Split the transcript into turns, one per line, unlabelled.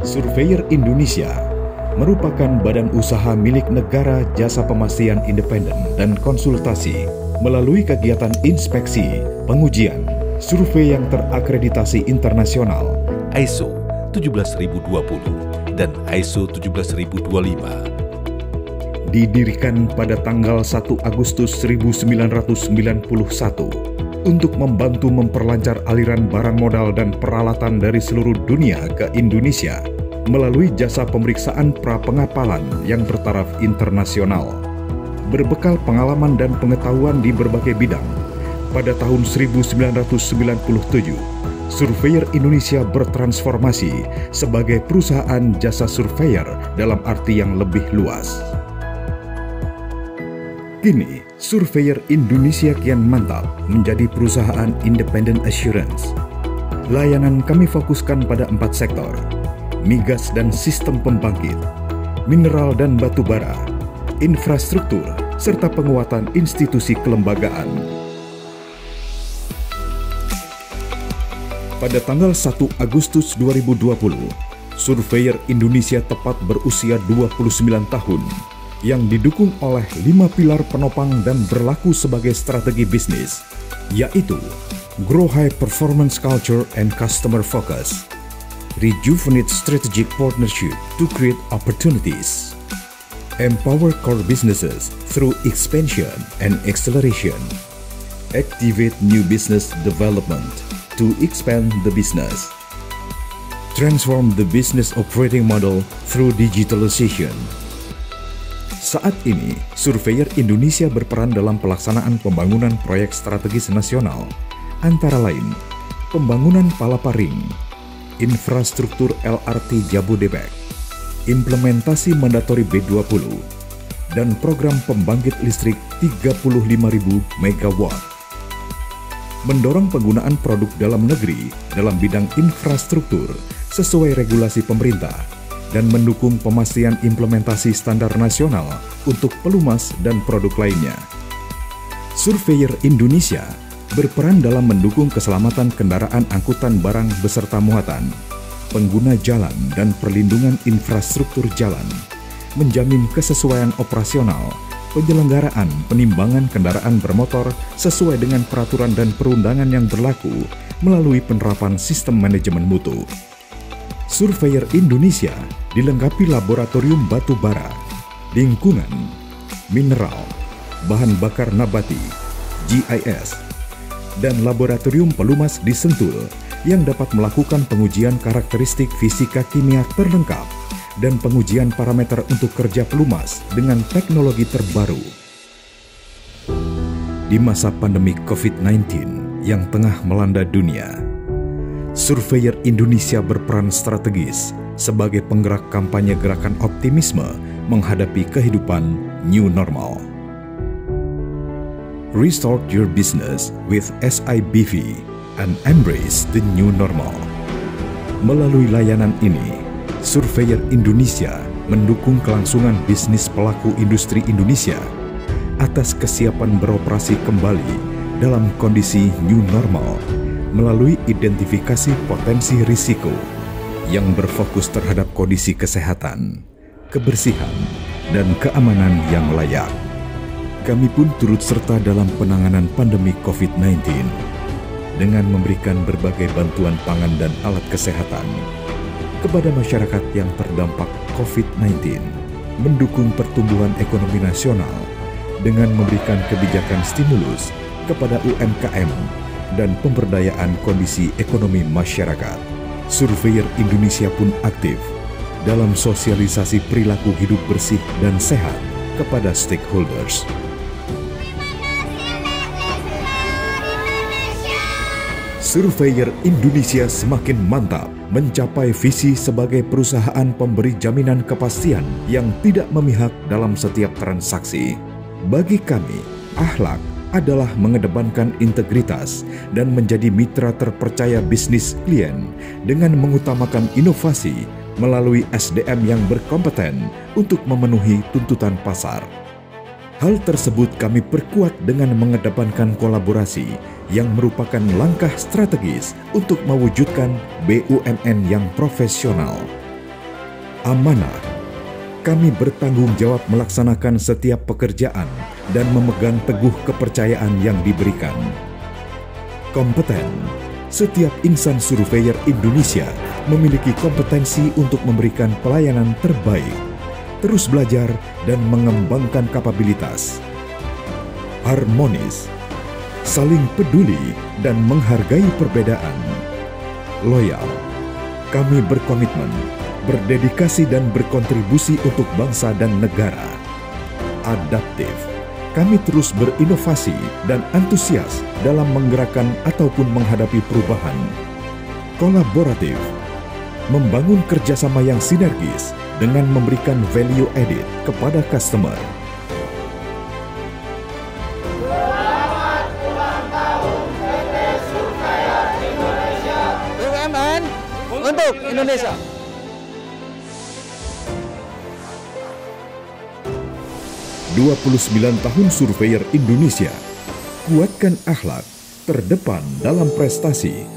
Surveyor Indonesia merupakan badan usaha milik negara jasa pemastian independen dan konsultasi melalui kegiatan inspeksi, pengujian, survei yang terakreditasi internasional
ISO 17020 dan ISO 17025.
Didirikan pada tanggal 1 Agustus 1991 untuk membantu memperlancar aliran barang modal dan peralatan dari seluruh dunia ke Indonesia melalui jasa pemeriksaan pra-pengapalan yang bertaraf internasional. Berbekal pengalaman dan pengetahuan di berbagai bidang, pada tahun 1997, Surveyor Indonesia bertransformasi sebagai perusahaan jasa surveyor dalam arti yang lebih luas. Kini, Surveyor Indonesia kian mantap menjadi perusahaan independent assurance. Layanan kami fokuskan pada 4 sektor: migas dan sistem pembangkit, mineral dan batu bara, infrastruktur, serta penguatan institusi kelembagaan. Pada tanggal 1 Agustus 2020, Surveyor Indonesia tepat berusia 29 tahun yang didukung oleh 5 pilar penopang dan berlaku sebagai strategi bisnis, yaitu Grow High Performance Culture and Customer Focus, Rejuvenate Strategic Partnership to Create Opportunities, Empower Core Businesses through Expansion and Acceleration, Activate New Business Development to expand the business, Transform the Business Operating Model through Digitalization. Saat ini, Surveyor Indonesia berperan dalam pelaksanaan pembangunan proyek strategis nasional, antara lain pembangunan Palaparing, infrastruktur LRT Jabodebek, implementasi mandatori B20, dan program pembangkit listrik 35.000 MW. Mendorong penggunaan produk dalam negeri dalam bidang infrastruktur sesuai regulasi pemerintah dan mendukung pemastian implementasi standar nasional untuk pelumas dan produk lainnya. Surveyor Indonesia berperan dalam mendukung keselamatan kendaraan angkutan barang beserta muatan, pengguna jalan dan perlindungan infrastruktur jalan, menjamin kesesuaian operasional, penyelenggaraan penimbangan kendaraan bermotor sesuai dengan peraturan dan perundangan yang berlaku melalui penerapan sistem manajemen mutu. Surveyor Indonesia dilengkapi laboratorium batu bara, lingkungan, mineral, bahan bakar nabati, GIS, dan laboratorium pelumas di Sentul yang dapat melakukan pengujian karakteristik fisika kimia terlengkap dan pengujian parameter untuk kerja pelumas dengan teknologi terbaru. Di masa pandemi COVID-19 yang tengah melanda dunia, Surveyor Indonesia berperan strategis sebagai penggerak kampanye gerakan optimisme menghadapi kehidupan new normal. Restart your business with SIBV and embrace the new normal. Melalui layanan ini, Surveyor Indonesia mendukung kelangsungan bisnis pelaku industri Indonesia atas kesiapan beroperasi kembali dalam kondisi new normal melalui identifikasi potensi risiko yang berfokus terhadap kondisi kesehatan, kebersihan, dan keamanan yang layak. Kami pun turut serta dalam penanganan pandemi COVID-19 dengan memberikan berbagai bantuan pangan dan alat kesehatan kepada masyarakat yang terdampak COVID-19, mendukung pertumbuhan ekonomi nasional dengan memberikan kebijakan stimulus kepada UMKM dan pemberdayaan kondisi ekonomi masyarakat. Surveyor Indonesia pun aktif dalam sosialisasi perilaku hidup bersih dan sehat kepada stakeholders. Surveyor Indonesia semakin mantap mencapai visi sebagai perusahaan pemberi jaminan kepastian yang tidak memihak dalam setiap transaksi. Bagi kami, akhlak adalah mengedepankan integritas dan menjadi mitra terpercaya bisnis klien dengan mengutamakan inovasi melalui SDM yang berkompeten untuk memenuhi tuntutan pasar. Hal tersebut kami perkuat dengan mengedepankan kolaborasi yang merupakan langkah strategis untuk mewujudkan BUMN yang profesional. Amanah. Kami bertanggung jawab melaksanakan setiap pekerjaan dan memegang teguh kepercayaan yang diberikan. Kompeten. Setiap insan surveyor Indonesia memiliki kompetensi untuk memberikan pelayanan terbaik, terus belajar dan mengembangkan kapabilitas. Harmonis. Saling peduli dan menghargai perbedaan. Loyal. Kami berkomitmen, berdedikasi dan berkontribusi untuk bangsa dan negara. Adaptif. Kami terus berinovasi dan antusias dalam menggerakkan ataupun menghadapi perubahan. Kolaboratif. Membangun kerjasama yang sinergis dengan memberikan value added kepada customer.
Selamat ulang tahun PT Surveyor Indonesia.
BUMN untuk Indonesia.
29 tahun Surveyor Indonesia. Kuatkan akhlak, terdepan dalam prestasi,